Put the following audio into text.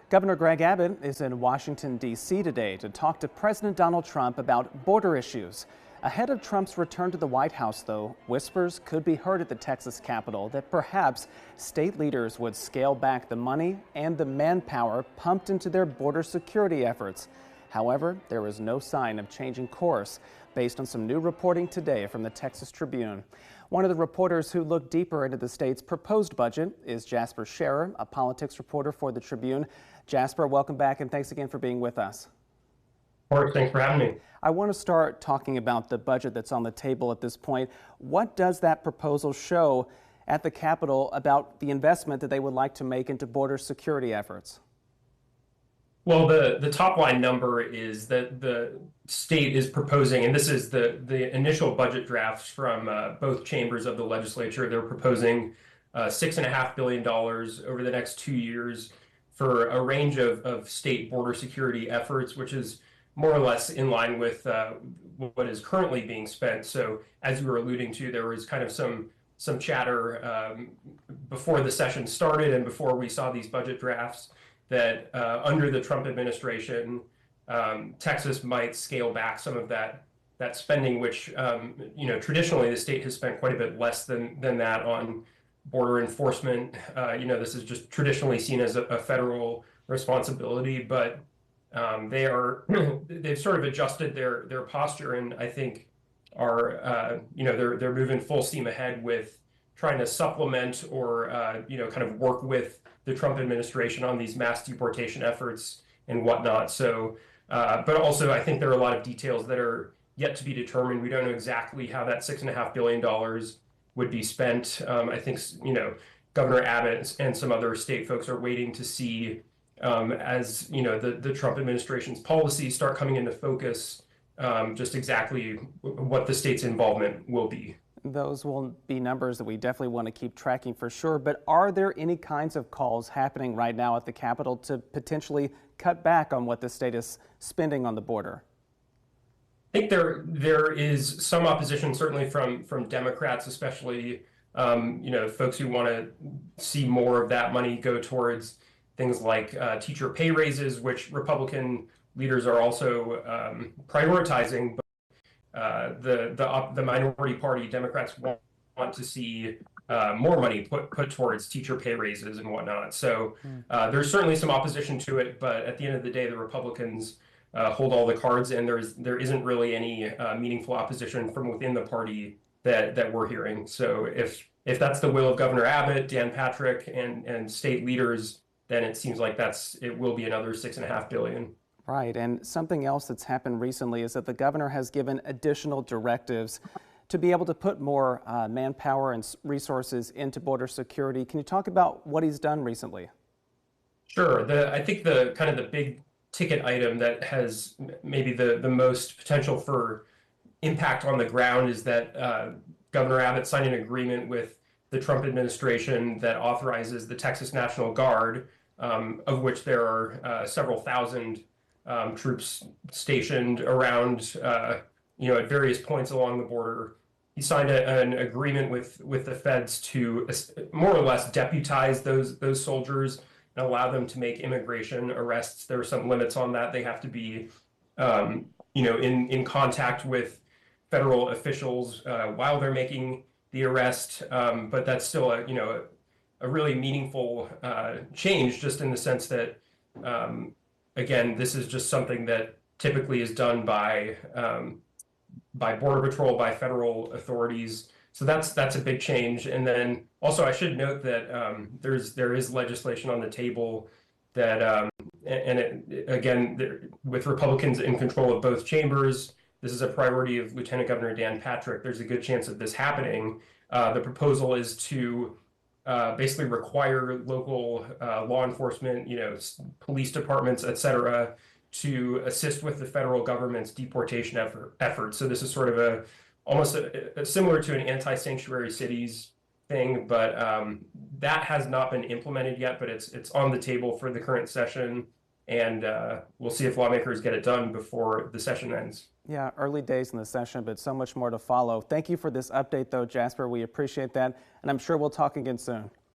Governor Greg Abbott is in Washington, D.C. today to talk to President Donald Trump about border issues. Ahead of Trump's return to the White House, though, whispers could be heard at the Texas Capitol that perhaps state leaders would scale back the money and the manpower pumped into their border security efforts. However, there is no sign of changing course, based on some new reporting today from the Texas Tribune. One of the reporters who looked deeper into the state's proposed budget is Jasper Scherer, a politics reporter for the Tribune. Jasper, welcome back, and thanks again for being with us. Mark, thanks for having me. I want to start talking about the budget that's on the table at this point. What does that proposal show at the Capitol about the investment that they would like to make into border security efforts? Well, the top line number is that the state is proposing, and this is the initial budget drafts from both chambers of the legislature. They're proposing $6.5 billion over the next 2 years for a range of state border security efforts, which is more or less in line with what is currently being spent. So as you were alluding to, there was kind of some chatter before the session started and before we saw these budget drafts that under the Trump administration, Texas might scale back some of that spending, which traditionally the state has spent quite a bit less than that on border enforcement. This is just traditionally seen as a federal responsibility, but they've sort of adjusted their posture, and I think are they're moving full steam ahead with trying to supplement or kind of work with the Trump administration on these mass deportation efforts and whatnot. So, but also I think there are a lot of details that are yet to be determined. We don't know exactly how that $6.5 billion would be spent. I think Governor Abbott and some other state folks are waiting to see as the Trump administration's policies start coming into focus, just exactly what the state's involvement will be. Those will be numbers that we definitely want to keep tracking for sure. But are there any kinds of calls happening right now at the Capitol to potentially cut back on what the state is spending on the border? I think there is some opposition, certainly from Democrats, especially folks who want to see more of that money go towards things like teacher pay raises, which Republican leaders are also prioritizing. The minority party, Democrats, want to see more money put towards teacher pay raises and whatnot. So there's certainly some opposition to it, but at the end of the day, the Republicans hold all the cards, and there isn't really any meaningful opposition from within the party that we're hearing. So if that's the will of Governor Abbott, Dan Patrick, and state leaders, then it seems like it will be another $6.5 billion. Right, and something else that's happened recently is that the governor has given additional directives to be able to put more manpower and resources into border security. Can you talk about what he's done recently? Sure. I think the kind of the big ticket item that has maybe the most potential for impact on the ground is that Governor Abbott signed an agreement with the Trump administration that authorizes the Texas National Guard, of which there are several thousand troops stationed around, at various points along the border. He signed an agreement with the feds to more or less deputize those soldiers and allow them to make immigration arrests. There are some limits on that. They have to be, in contact with federal officials while they're making the arrest. But that's still a really meaningful change, just in the sense that, again, this is just something that typically is done by Border Patrol, by federal authorities. So that's a big change. And then also I should note that there is legislation on the table that, with Republicans in control of both chambers, this is a priority of Lieutenant Governor Dan Patrick. There's a good chance of this happening. The proposal is to basically require local law enforcement, police departments, et cetera, to assist with the federal government's deportation efforts. So this is sort of almost similar to an anti-sanctuary cities thing, but that has not been implemented yet, but it's on the table for the current session, and we'll see if lawmakers get it done before the session ends. Yeah, early days in the session, but so much more to follow. Thank you for this update, though, Jasper. We appreciate that, and I'm sure we'll talk again soon.